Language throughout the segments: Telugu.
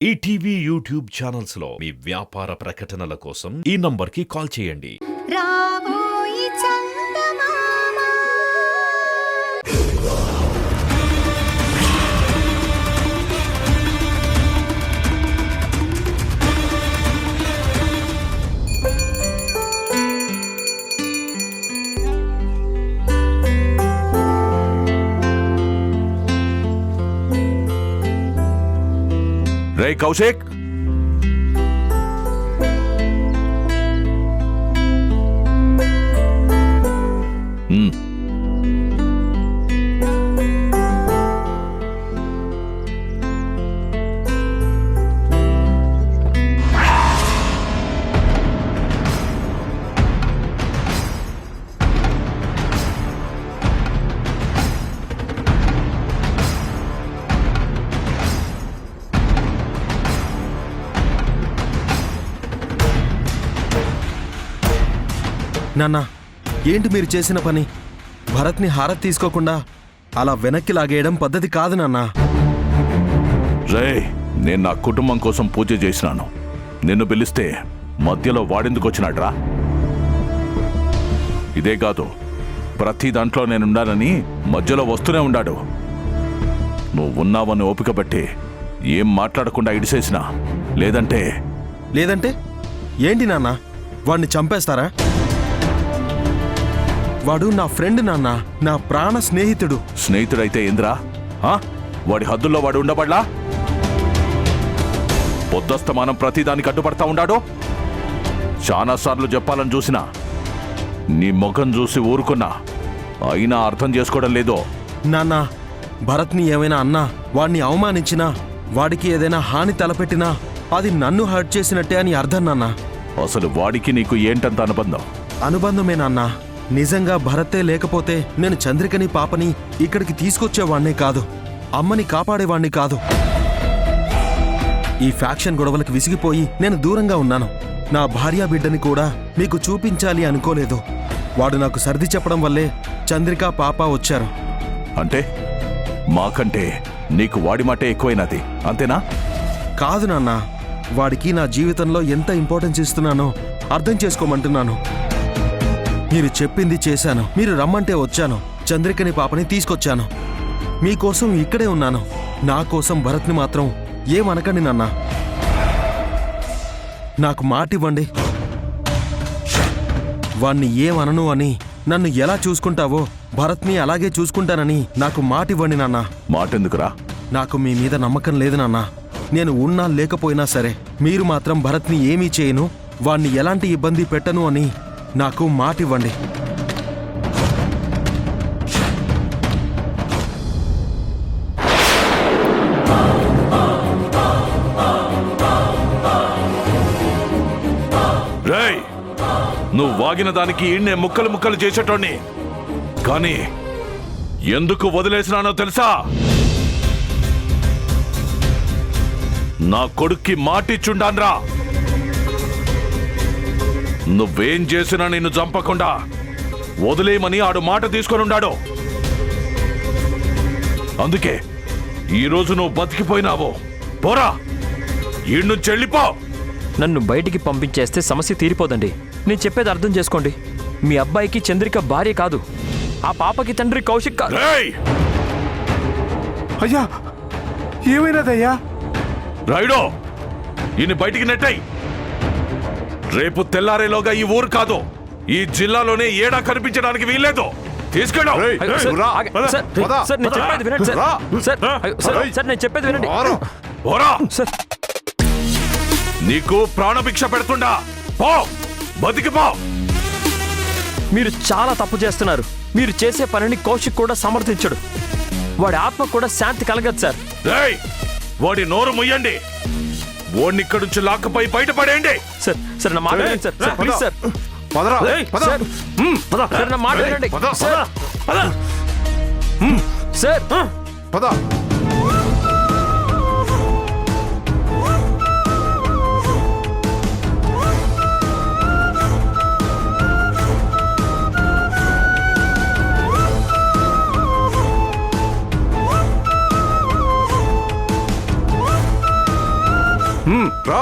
ఈటీవీ యూట్యూబ్ ఛానల్స్ లో మీ వ్యాపార ప్రకటనల కోసం ఈ నంబర్కి కాల్ చేయండి. రాబోయి చందమామ రే కౌశిక్, నాన్న, ఏంటి మీరు చేసిన పని? భరత్ని హారతి తీసుకోకుండా అలా వెనక్కి లాగేయడం పద్ధతి కాదు నాన్న. రే, నేను నా కుటుంబం కోసం పూజ చేసినాను. నిన్ను పిలిస్తే మధ్యలో వాడెందుకు వచ్చినాడ్రా? ఇదే కాదు, ప్రతి దాంట్లో నేనుండాలని మధ్యలో వస్తూనే ఉండాడు. నువ్వు ఉన్నావని ఓపిక బట్టి ఏం మాట్లాడకుండా ఇడిసేసినా. లేదంటే లేదంటే ఏంటి నాన్న? వాడిని చంపేస్తారా? వాడు నా ఫ్రెండ్ నాన్న, నా ప్రాణ స్నేహితుడు. స్నేహితుడైతే ఏంద్రా? వాడి హద్దుల్లో వాడు ఉండబడ్లా? పొద్దస్తమానం ప్రతిదానికి అడ్డుపడతా ఉండాడు. చాలాసార్లు చెప్పాలని చూసినా నీ ముఖం చూసి ఊరుకున్నా, అయినా అర్థం చేసుకోవడం లేదో. నాన్న, భరత్ని ఏమైనా అన్నా, వాడిని అవమానించినా, వాడికి ఏదైనా హాని తలపెట్టినా అది నన్ను హర్ట్ చేసినట్టే అని అర్థం నాన్న. అసలు వాడికి నీకు ఏంటంత అనుబంధం? అనుబంధమే నాన్న. నిజంగా భరతే లేకపోతే నేను చంద్రికని పాపని ఇక్కడికి తీసుకొచ్చేవాణ్ణే కాదు, అమ్మని కాపాడేవాణ్ణి కాదు. ఈ ఫ్యాక్షన్ గొడవలకు విసిగిపోయి నేను దూరంగా ఉన్నాను. నా భార్యా బిడ్డని కూడా మీకు చూపించాలి అనుకోలేదు. వాడు నాకు సర్ది చెప్పడం వల్లే చంద్రిక పాప వచ్చారు. అంటే మాకంటే నీకు వాడి మాటే ఎక్కువైనది, అంతేనా? కాదు నాన్న, వాడికి నా జీవితంలో ఎంత ఇంపార్టెన్స్ ఇస్తున్నానో అర్థం చేసుకోమంటున్నాను. మీరు చెప్పింది చేశాను, మీరు రమ్మంటే వచ్చాను, చంద్రికని పాపని తీసుకొచ్చాను. మీకోసం ఇక్కడే ఉన్నాను. నా కోసం భరత్ని మాత్రం ఏమనకండి నాన్న. నాకు మాటివ్వండి. వాణ్ణి ఏమనను అని నన్ను ఎలా చూసుకుంటావో భరత్ని అలాగే చూసుకుంటానని నాకు మాటివ్వండి నాన్న. మాటెందుకురా? నాకు మీ మీద నమ్మకం లేదు నాన్న. నేను ఉన్నా లేకపోయినా సరే మీరు మాత్రం భరత్ని ఏమీ చేయను, వాణ్ణి ఎలాంటి ఇబ్బంది పెట్టను అని నాకు మాటివ్వండి. రేయ్, నువ్వు వాగిన దానికి ఈయన్నే ముక్కలు ముక్కలు చేసేటోణ్ణి, కానీ ఎందుకు వదిలేసినానో తెలుసా? నా కొడుక్కి మాటిచ్చుండాన్రా. నువ్వేం చేసినా నిన్ను చంపకుండా వదిలేయమని ఆడు మాట తీసుకొనుండాడు. అందుకే ఈరోజు నువ్వు బతికిపోయినావు. పోరా, ఈడ్ను చెల్లిపో. నన్ను బయటికి పంపించేస్తే సమస్య తీరిపోదండి. నేను చెప్పేది అర్థం చేసుకోండి. మీ అబ్బాయికి చంద్రిక భార్య కాదు, ఆ పాపకి తండ్రి కౌశిక్ కాదు. అయ్యా, ఏమైనదయ్యా? రాయుడో, ఈయన్ని బయటికి నెట్టాయి. రేపు తెల్లారేలోగా ఈ ఊరు కాదు, ఈ జిల్లాలోనే ఏడా కనిపించడానికి వీల్లేదు. తీసుకెళ్ళు. నీకు ప్రాణభిక్ష పెడుతుండా, పో, బతికిపో. మీరు చాలా తప్పు చేస్తున్నారు. మీరు చేసే పనిని కౌశిక్ కూడా సమర్థించడు. వాడి ఆత్మ కూడా శాంతి కలగదు సార్. వాడి నోరు ముయ్యండి. వాడిని ఇక్కడి నుంచి లాక్కుపై బయటపడేయండి. సార్ సార్ నా మాట వినండి sir. Sir please sir. Sir నా మాట వినండి సార్. పద. రా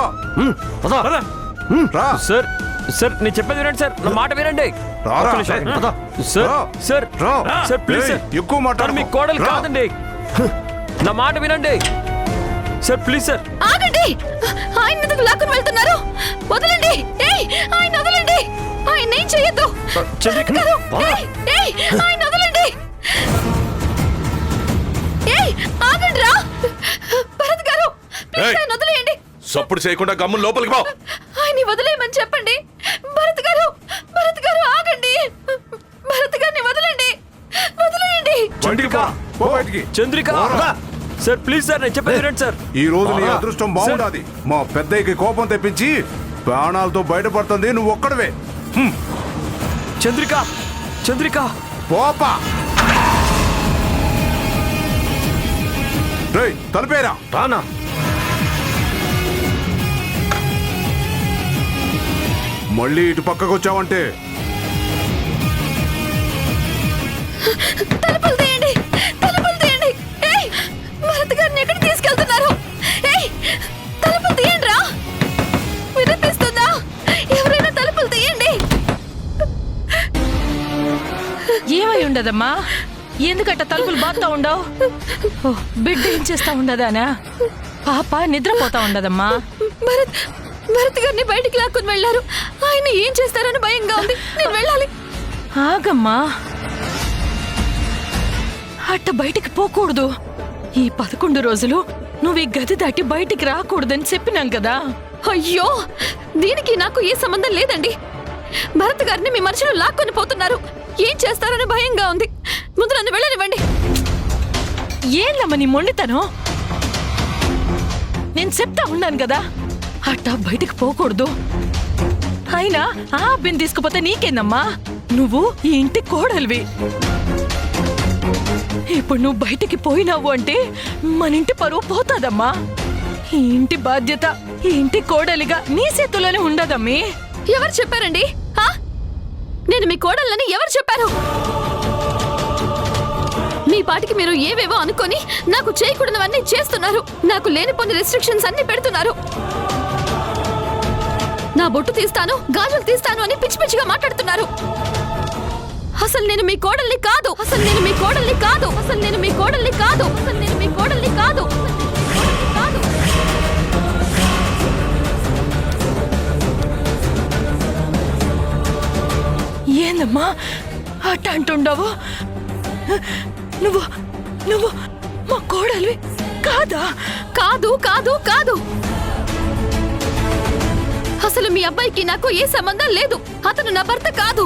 రా సార్ సార్ నేను చెప్పేది వినండి సార్, నా మాట వినండి. రారా. ఒక్క నిమిషం. సార్ రా. సార్ రా. సార్ ప్లీజ్ ఏయ్, సార్. ఎక్కువ తను మాట్లాడు మీ కోడలు కాదండి. నా మాట వినండి సార్, ప్లీజ్ సార్. ఆగండి. ఆయన ఎందుకు లాక్కుని వెళ్తున్నారు? వదలండి. ఏయ్, ఆయన వదలండి. ఆయన ఏం చెయ్యొద్దు. చంద్రిక, భరత్ గారు, వదలా. ఏయ్, ఏయ్, ఆయన వదలండి. ఏయ్, ఆగండి రా. భరత్ గారు, ప్లీజ్ ఏయ్. ఆయన వదిలేయండి. సప్పుడు చేయకుండా గమ్మున లోపలికి పో. ఆయన్ని వదిలేయమని చెప్పండి. భరత్ గారు, భరత్ గారు ఆగండి. భరత్ గారిని వదలండి. వదిలేయండి. బయటికి పో. పో బయటికి. చంద్రిక సార్ ప్లీజ్ సార్, నేను చెప్పేది వినండి సార్. ఈ రోజు నీ అదృష్టం బాగుండాది. మా పెద్దయ్యకి కోపం తెప్పించి ప్రాణాలతో బయటపడుతుంది నువ్వు ఒక్కడవే. చంద్రిక చంద్రిక పోపా రేయ్ తలపేరా. రానా మళ్ళీ ఇటు పక్కకు వచ్చావంటే తలుపులు తీయండి. తలుపులు తీయండి. ఏయ్, భరత్ గారిని ఎక్కడికి తీసుకెళ్తున్నారు? ఏయ్, తలుపులు తీయండి రా. వినిపిస్తుందా? ఎవరైనా తలుపులు తీయండి. ఏమై ఉండదమ్మా? ఎందుకట్ట తలుపులు బాగుతా ఉండవు? బిడ్డ ఏం చేస్తా ఉండదానా? పాప నిద్రపోతా ఉండదమ్మా. భరత్ భరత్ గారిని బయటికి లాక్కుని వెళ్ళారు. ఆయన ఏం చేస్తారని భయంగా ఉంది. నేను వెళ్ళాలి. ఆగమ్మా, అట్ట బయటికి పోకూడదు. ఈ 11 రోజులు నువ్వు ఈ గది దాటి బయటికి రాకూడదని చెప్పినాం కదా. అయ్యో, దీనికి నాకు ఏ సంబంధం లేదండి. భరత్ గారిని మీ మనుషులు లాక్కొని పోతున్నారు. ఏం చేస్తారని భయంగా ఉంది. ముందు నన్ను వెళ్ళనివ్వండి. ఏందమ్మా నీ మొండితనం? నేను చెప్తా ఉన్నాను కదా, అట్టా బయటికి పోకూడదు. అయినా ఆ అబ్బిని తీసుకుపోతే నీకేందమ్మా? నువ్వు ఈ ఇంటి కోడలివి. ఇప్పుడు నువ్వు బయటికి పోయినావు అంటే మన ఇంటి పరువు పోతాదమ్మా. ఈ ఇంటి బాధ్యత ఈ ఇంటి కోడలిగా నీ చేతుల్లోనే ఉండదమ్మీ. ఎవరు చెప్పారండి? ఆ? నేను మీ కోడళ్ళని ఎవరు చెప్పారు? మీ పాటికి మీరు ఏవేవో అనుకొని నాకు చేయకూడనివన్నీ చేస్తున్నారు. నాకు లేనిపోని రెస్ట్రిక్షన్స్ అన్ని పెడుతున్నారు. నా బొట్టు తీస్తాను, గాజులు తీస్తాను అని పిచ్చి పిచ్చిగా మాట్లాడుతున్నారు. అసలు నేను మీ కోడల్ని కాదు. అసలు నేను మీ కోడల్ని కాదు. అసలు నేను మీ కోడల్ని కాదు. అసలు నేను మీ కోడల్ని కాదు. కాదు. ఏందమ్మా అట్ట అంటుండవు? నువ్వు నువ్వు మా కోడలివి కాదా? కాదు కాదు కాదు. అసలు మీ అబ్బాయికి నాకు ఏ సంబంధం లేదు. అతను నా భర్త కాదు.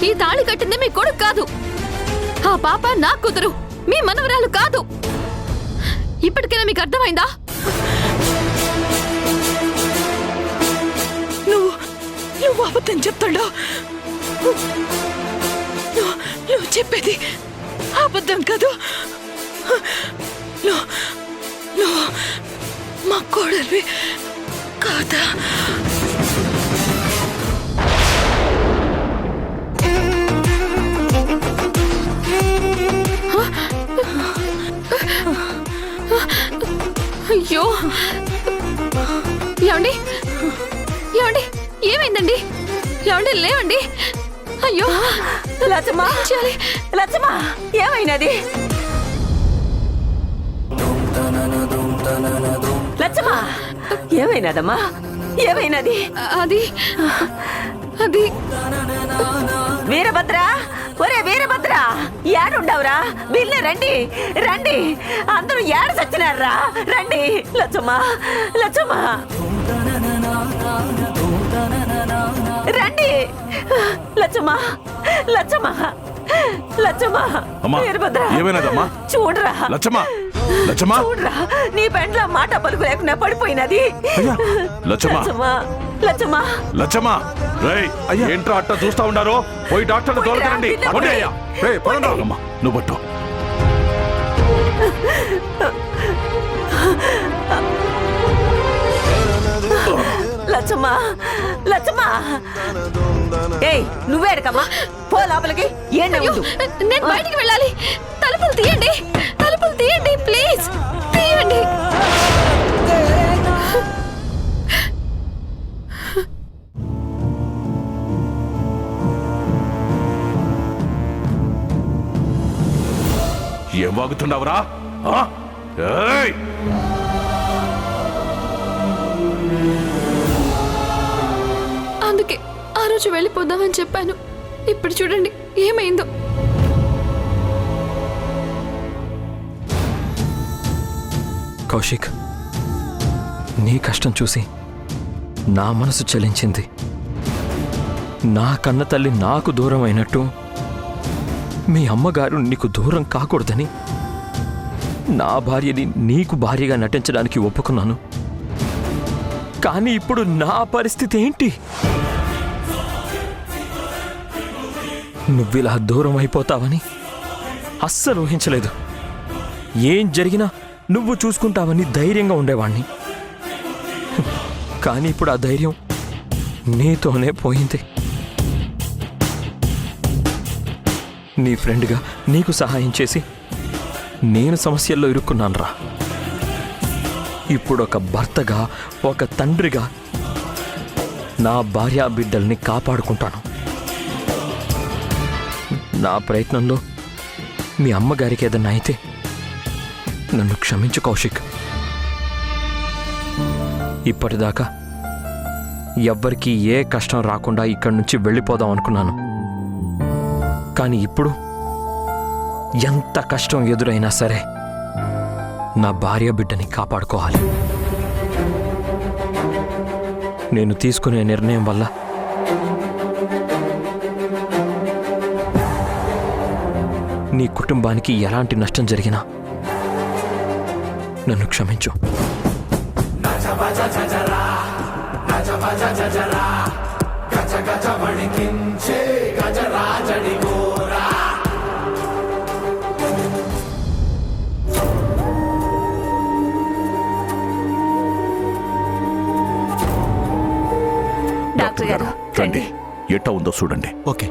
ఈ తాళి కట్టింది మీ కొడుకు కాదు. ఆ పాప నా కూతురు, మీ మనవరాలు కాదు. ఇప్పటికైనా మీకు అర్థమైందా? నువ్వు నువ్వు అబద్ధం చెప్తాడు. నువ్వు చెప్పేది అబద్ధం కాదు. నువ్వు మా కోడలివి కాదా? అయ్యో, ఏమండి ఏమండి ఏమైందండి? ఏమండి లేవండి. అయ్యో లచ్చమ్మా, లచ్చమ్మా, ఏమైనది? లచ్చమ్మా, ఏమైనదమ్మా? ఏమైనది? అది అది వీరభద్ర, ఒరే వీరభద్ర, ఏడుండవురా? వీళ్ళే రండి, రండి, అందరూ ఏడు చచ్చినారా? రండి. లచ్చమ్మా, లచ్చమ్మా, రండి. లచ్చమ్మా, లచ్చమ్మా, లచ్చమ్మా, అమ్మా, వీరభద్ర, ఏమైనదమ్మా? చూడరా లచ్చమ్మా, లచ్చమ్మా, చూడరా, నీ పెండ్ల మాట పలుకు లేకుండా పడిపోయినది. లచ్చమ్మా, లచ్చమ్మా, లచ్చమ్మా, లచ్చమ్మా, రేయ్ ఏంట్రా అట్ట చూస్తా ఉండారో? పోయి డాక్టర్ని తోలుకురండి. పోయి రా, అయ్యా రేయ్ పదండి. అమ్మా, నువ్వు పట్టు. లచ్చమ్మా, లచ్చమ్మా, ఏయ్ నువ్వేడకమ్మా, పో లోపలికి. ఏంటి అయ్యో, నేను బయటికి వెళ్ళాలి. తలుపులు తీయండి. తలుపులు తీయండి ప్లీజ్. తీయండి. ఏం వాగుతున్నావురా? ఆ? ఏయ్! అందుకే ఆ రోజు వెళ్ళిపోదామని చెప్పాను. ఇప్పుడు చూడండి ఏమైందో. కౌశిక్, నీ కష్టం చూసి నా మనసు చలించింది. నా కన్న తల్లి నాకు దూరం అయినట్టు మీ అమ్మగారు నీకు దూరం కాకూడదని నా భార్యని నీకు భార్యగా నటించడానికి ఒప్పుకున్నాను. కానీ ఇప్పుడు నా పరిస్థితి ఏంటి? నువ్విలా దూరం అయిపోతావని అస్సలు ఊహించలేదు. ఏం జరిగినా నువ్వు చూసుకుంటావని ధైర్యంగా ఉండేవాణ్ణి. కానీ ఇప్పుడు ఆ ధైర్యం నీతోనే పోయింది. నీ ఫ్రెండ్గా నీకు సహాయం చేసి నేను సమస్యల్లో ఇరుక్కున్నానురా. ఇప్పుడు ఒక భర్తగా, ఒక తండ్రిగా నా భార్యా బిడ్డల్ని కాపాడుకుంటాను. నా ప్రయత్నంలో మీ అమ్మగారికి ఏదన్నా అయితే నన్ను క్షమించు కౌశిక్. ఇప్పటిదాకా ఎవ్వరికీ ఏ కష్టం రాకుండా ఇక్కడి నుంచి వెళ్ళిపోదాం అనుకున్నాను. కానీ ఇప్పుడు ఎంత కష్టం ఎదురైనా సరే నా భార్య బిడ్డని కాపాడుకోవాలి. నేను తీసుకునే నిర్ణయం వల్ల నీ కుటుంబానికి ఎలాంటి నష్టం జరిగినా నన్ను క్షమించు. డాక్టర్ గారు రండి, ఎట్టా ఉందో చూడండి. ఓకే.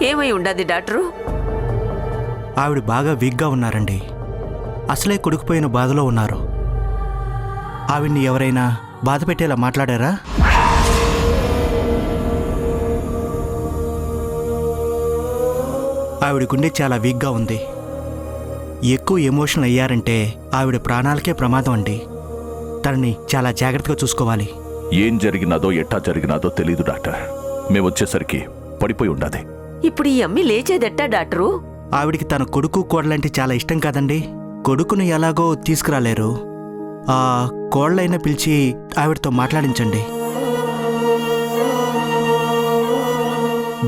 ఏమై ఉండదు డాక్టరు? ఆవిడ బాగా వీక్గా ఉన్నారండి. అసలే కొడుకుపోయిన బాధలో ఉన్నారు. ఆవిడ్ని ఎవరైనా బాధ పెట్టేలా మాట్లాడారా? ఆవిడ గుండె చాలా వీక్గా ఉంది. ఎక్కువ ఎమోషనల్ అయ్యారంటే ఆవిడ ప్రాణాలకే ప్రమాదం అండి. తనని చాలా జాగ్రత్తగా చూసుకోవాలి. ఏం జరిగినాదో ఎట్టా జరిగినాదో తెలీదు డాక్టర్. మేము వచ్చేసరికి పడిపోయి ఉండాది. ఇప్పుడు ఈ అమ్మి లేచేదెట్టా డాక్టరు? ఆవిడికి తన కొడుకు కోడలంటే చాలా ఇష్టం కాదండి. కొడుకును ఎలాగో తీసుకురాలేరు. ఆ కోళ్ళైనా పిలిచి ఆవిడతో మాట్లాడించండి.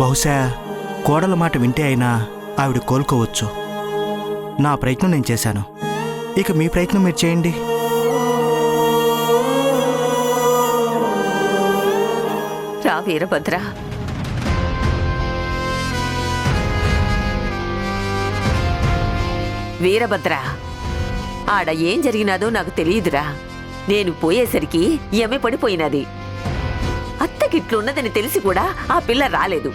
బహుశా కోడల మాట వింటే అయినా ఆవిడ కోలుకోవచ్చు. నా ప్రయత్నం నేను చేశాను. ఇక మీ ప్రయత్నం మీరు చేయండి. రా వీరభద్ర. వీరభద్ర, ఆడ ఏం జరిగినాదో నాకు తెలియదురా. నేను పోయేసరికి ఎమ్మె పడిపోయినది. అత్తకిట్లున్నదని తెలిసి కూడా ఆ పిల్ల రాలేదు.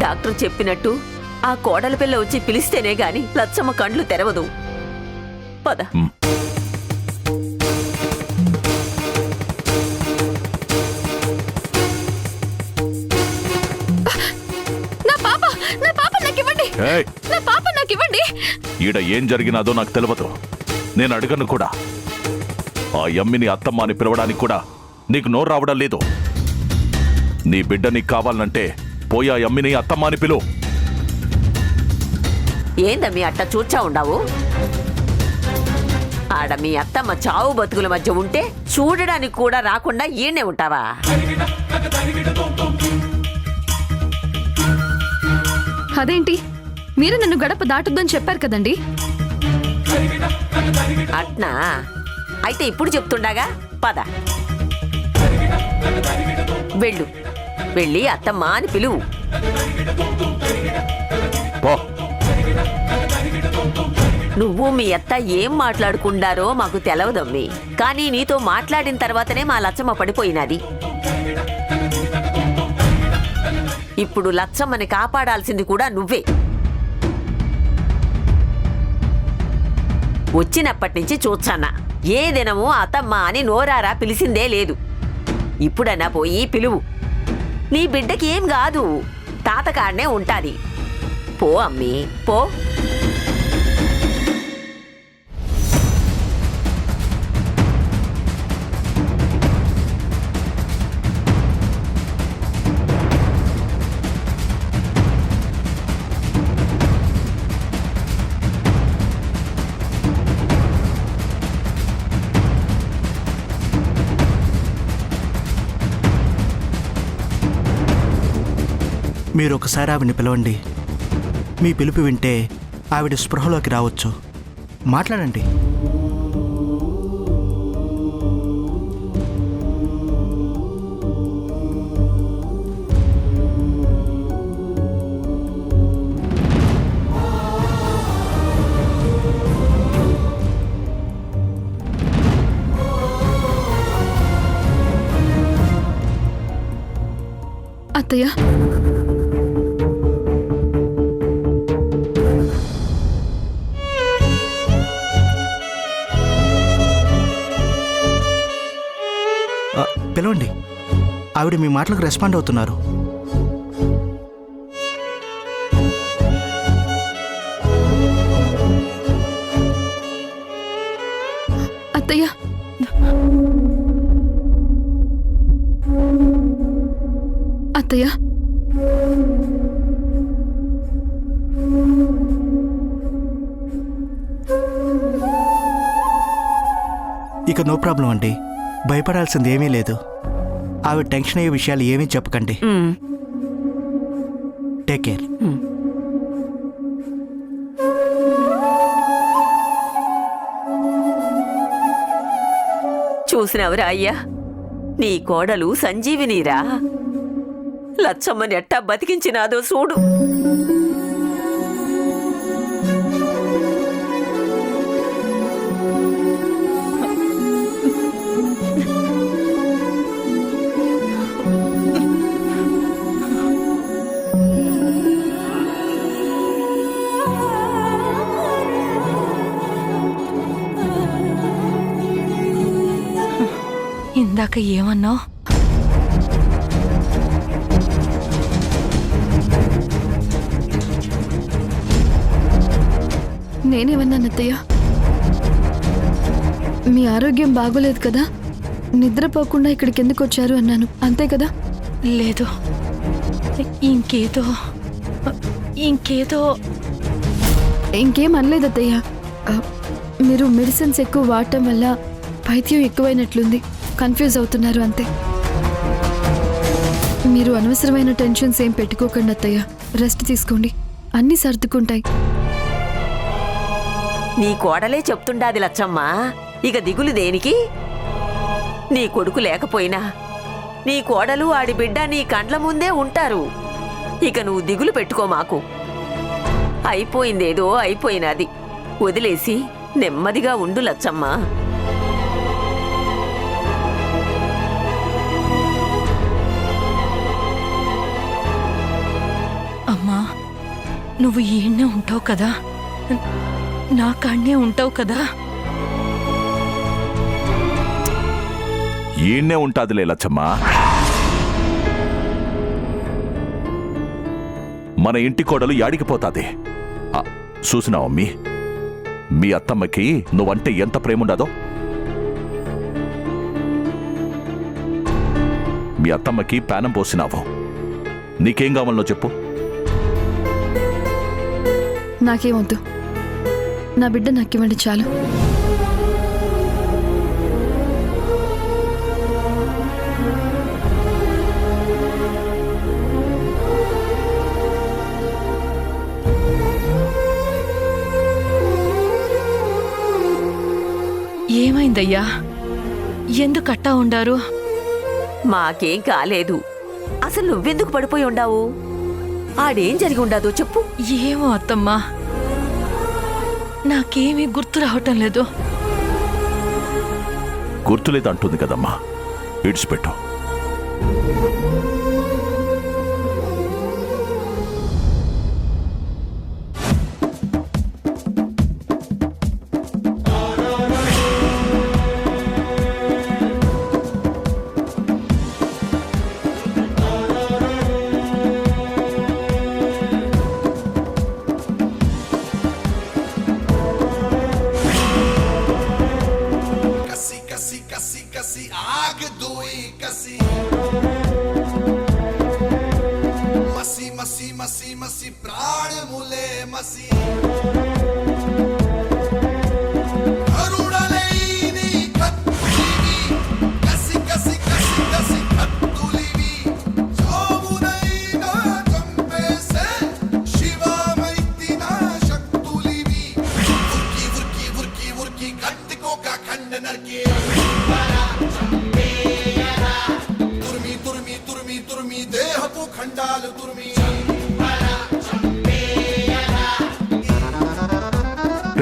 డాక్టర్ చెప్పినట్టు ఆ కోడల పిల్ల వచ్చి పిలిస్తేనే గాని లచ్చమ్మ కండ్లు తెరవదు. పద. ఏయ్! నా పాప నాకివ్వండి. ఈడ ఏం జరిగినాదో నాకు తెలియదు. నేను అడగను కూడా. ఆ యమ్మిని అత్తమ్మ అని పిలవడానికి కూడా నీకు నోరు రావడం లేదు. నీ బిడ్డ నీకు కావాలంటే పోయి ఆ యమ్మిని అత్తమ్మ అని పిలువు. ఏందమ్మీ అట్ట చూచా ఉండావు? ఆడ మీ అత్తమ్మ చావు బతుకుల మధ్య ఉంటే చూడడానికి కూడా రాకుండా ఈయనే ఉంటావా? అదేంటి, మీరు నన్ను గడప దాటుద్దని చెప్పారు కదండి. అట్నా అయితే ఇప్పుడు చెప్తుండగా పద వెళ్ళు, వెళ్ళి అత్తమ్మ అని పిలువు. పో. నువ్వు మీ అత్త ఏం మాట్లాడుకుండారో మాకు తెలవదమ్మి, కానీ నీతో మాట్లాడిన తర్వాతనే మా లచ్చమ్మ పడిపోయినది. ఇప్పుడు లచ్చమ్మని కాపాడాల్సింది కూడా నువ్వే. వచ్చినప్పటి నుంచి చూచానా ఏ దినము అత్తమ్మ అని నోరారా పిలిచిందే లేదు. ఇప్పుడన్నా పోయి పిలువు. నీ బిడ్డకి ఏం కాదు, తాతకాడనే ఉంటాది. పో అమ్మీ పో. మీరు ఒకసారి ఆవిడని పిలవండి. మీ పిలుపు వింటే ఆవిడ స్పృహలోకి రావచ్చు. మాట్లాడండి. అత్తయ్య, పిలవండి. ఆవిడ మీ మాటలకు రెస్పాండ్ అవుతున్నారు. అత్తయ్య, అత్తయ్య, ఇక నో ప్రాబ్లం అండి. భయపడాల్సింది ఏమీ లేదు. ఆవిడ టెన్షన్ అయ్యే విషయాలు ఏమీ చెప్పకండి. Take care. చూసినవరా అయ్యా, నీ కోడలు సంజీవినీరా. లచ్చమ్మని ఎట్టా బతికించినాదో చూడు. ఇందాక ఏమన్నావు? నేనేమన్నాను అత్తయ్య? మీ ఆరోగ్యం బాగోలేదు కదా, నిద్రపోకుండా ఇక్కడికి ఎందుకు వచ్చారు అన్నాను, అంతే కదా? లేదు, ఇంకేదో ఇంకేం అనలేదు అత్తయ్య. మీరు మెడిసిన్స్ ఎక్కువ వాడటం వల్ల పైత్యం ఎక్కువైనట్లుంది, కన్ఫ్యూజ్ అవుతున్నారు అంతే. మీరు అనవసరమైన టెన్షన్స్ ఏం పెట్టుకోకండి అత్తయ్య, రెస్ట్ తీసుకోండి, అన్నీ సర్దుకుంటాయి. నీ కోడలే చెప్తుండాది లచ్చమ్మ, ఇక దిగులు దేనికి? నీ కొడుకు లేకపోయినా నీ కోడలు ఆడి బిడ్డ నీ కండ్ల ముందే ఉంటారు. ఇక నువ్వు దిగులు పెట్టుకో మాకు. అయిపోయిందేదో అయిపోయినది, వదిలేసి నెమ్మదిగా ఉండు లచ్చమ్మ. అమ్మా, నువ్వు ఈయన్నే ఉంటావు కదా, నా కాడనే ఉంటావు కదా. ఈయన్నే ఉంటాదిలే లచ్చమ్మా. మన ఇంటి కోడలు యాడికిపోతాది. చూసినావు అమ్మీ, మీ అత్తమ్మకి నువ్వంటే ఎంత ప్రేముండదో. మీ అత్తమ్మకి పానం పోసినావు. నీకేం కావాలో చెప్పు. నాకేమొద్దు, నా బిడ్డ నాకివ్వండి చాలు. ఏమైందయ్యా? ఎందుకట్టా ఉండారు? మాకేం కాలేదు. అసలు నువ్వెందుకు పడిపోయి ఉండావు? ఆడేం జరిగి ఉండదో చెప్పు. ఏమో అత్తమ్మా, నాకేమీ గుర్తు రావటం లేదు. గుర్తులేదంటుంది కదమ్మా, ఇడిచిపెట్టు.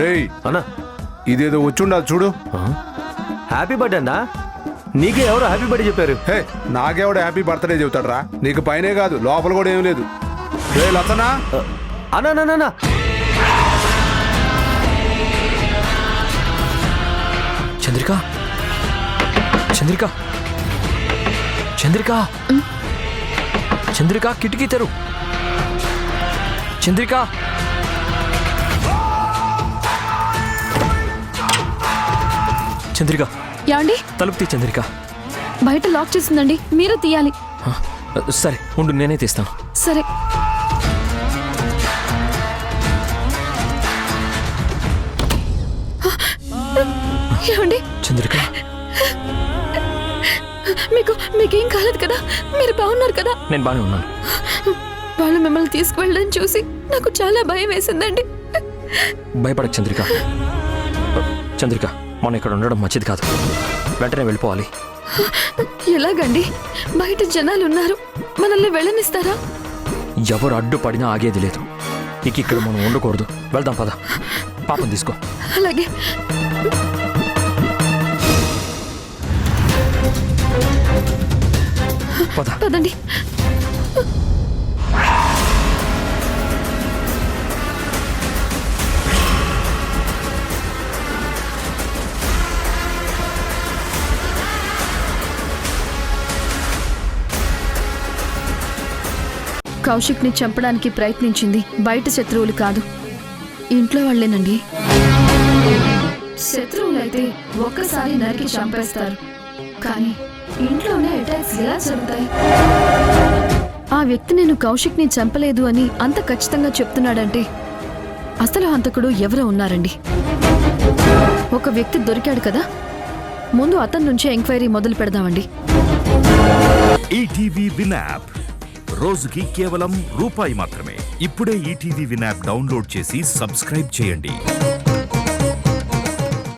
రేయ్ అన్నా ఇదేదో వచ్చుండాలి చూడు. హ్యాపీ బర్త్డే అన్నా. నీకే ఎవరు హ్యాపీ బర్త్డే చెప్పారు? హే, నాకెవడు హ్యాపీ బర్త్డే చెబుతాడు రా? నీకు పైనే కాదు లోపల కూడా ఏం లేదు. రే లతనా, అన్నా చంద్రిక, చంద్రిక, చంద్రిక, చంద్రిక, కిటికీ తెరు. చంద్రిక, చంద్రిక, యాండి తలుపు తీ. చంద్రిక, బయట లాక్ చేసిందండి, మీరు తీయాలి. సరే ఉండు, నేనే తీస్తాను. సరే. ఏమండి? చంద్రిక, మీకేం కాలేదు కదా? మీరు బాగున్నారు కదా? నేను బాగానే ఉన్నాను. వాళ్ళు మిమ్మల్ని తీసుకువెళ్ళడం చూసి నాకు చాలా భయం వేసిందండి. భయపడకు చంద్రిక. చంద్రిక, మనం ఇక్కడ ఉండడం మంచిది కాదు. వెంటనే వెళ్ళిపోవాలి. ఎలాగండి? బయట జనాలు ఉన్నారు, మనల్ని వెళ్ళనిస్తారా? ఎవరు అడ్డుపడినా ఆగేది లేదు. ఇక ఇక్కడ మనం ఉండకూడదు. వెళ్దాం పద. పాపం తీసుకో. అలాగే. పదండి. కౌశిక్ని చంపడానికి ప్రయత్నించింది బయట శత్రువులు కాదు, ఇంట్లో వాళ్ళేనండి. శత్రువులైతే ఒక్కసారి నరికి చంపేస్తారు, కానీ ఇంట్లోనే అటాక్స్ ఎలా జరుగుతాయి? ఆ వ్యక్తి నేను కౌశిక్ని చంపలేదు అని అంత ఖచ్చితంగా చెప్తున్నాడంటే అసలు హంతకుడు ఎవరో ఉన్నారండి. ఒక వ్యక్తి దొరికాడు కదా, ముందు అతని నుంచే ఎంక్వైరీ మొదలు పెడదామండి. ఈటీవీ విన్ యాప్ రోజుకి కేవలం రూపాయి మాత్రమే. ఇప్పుడే ఈటీవీ విన్ యాప్ డౌన్లోడ్ చేసి సబ్స్క్రైబ్ చేయండి.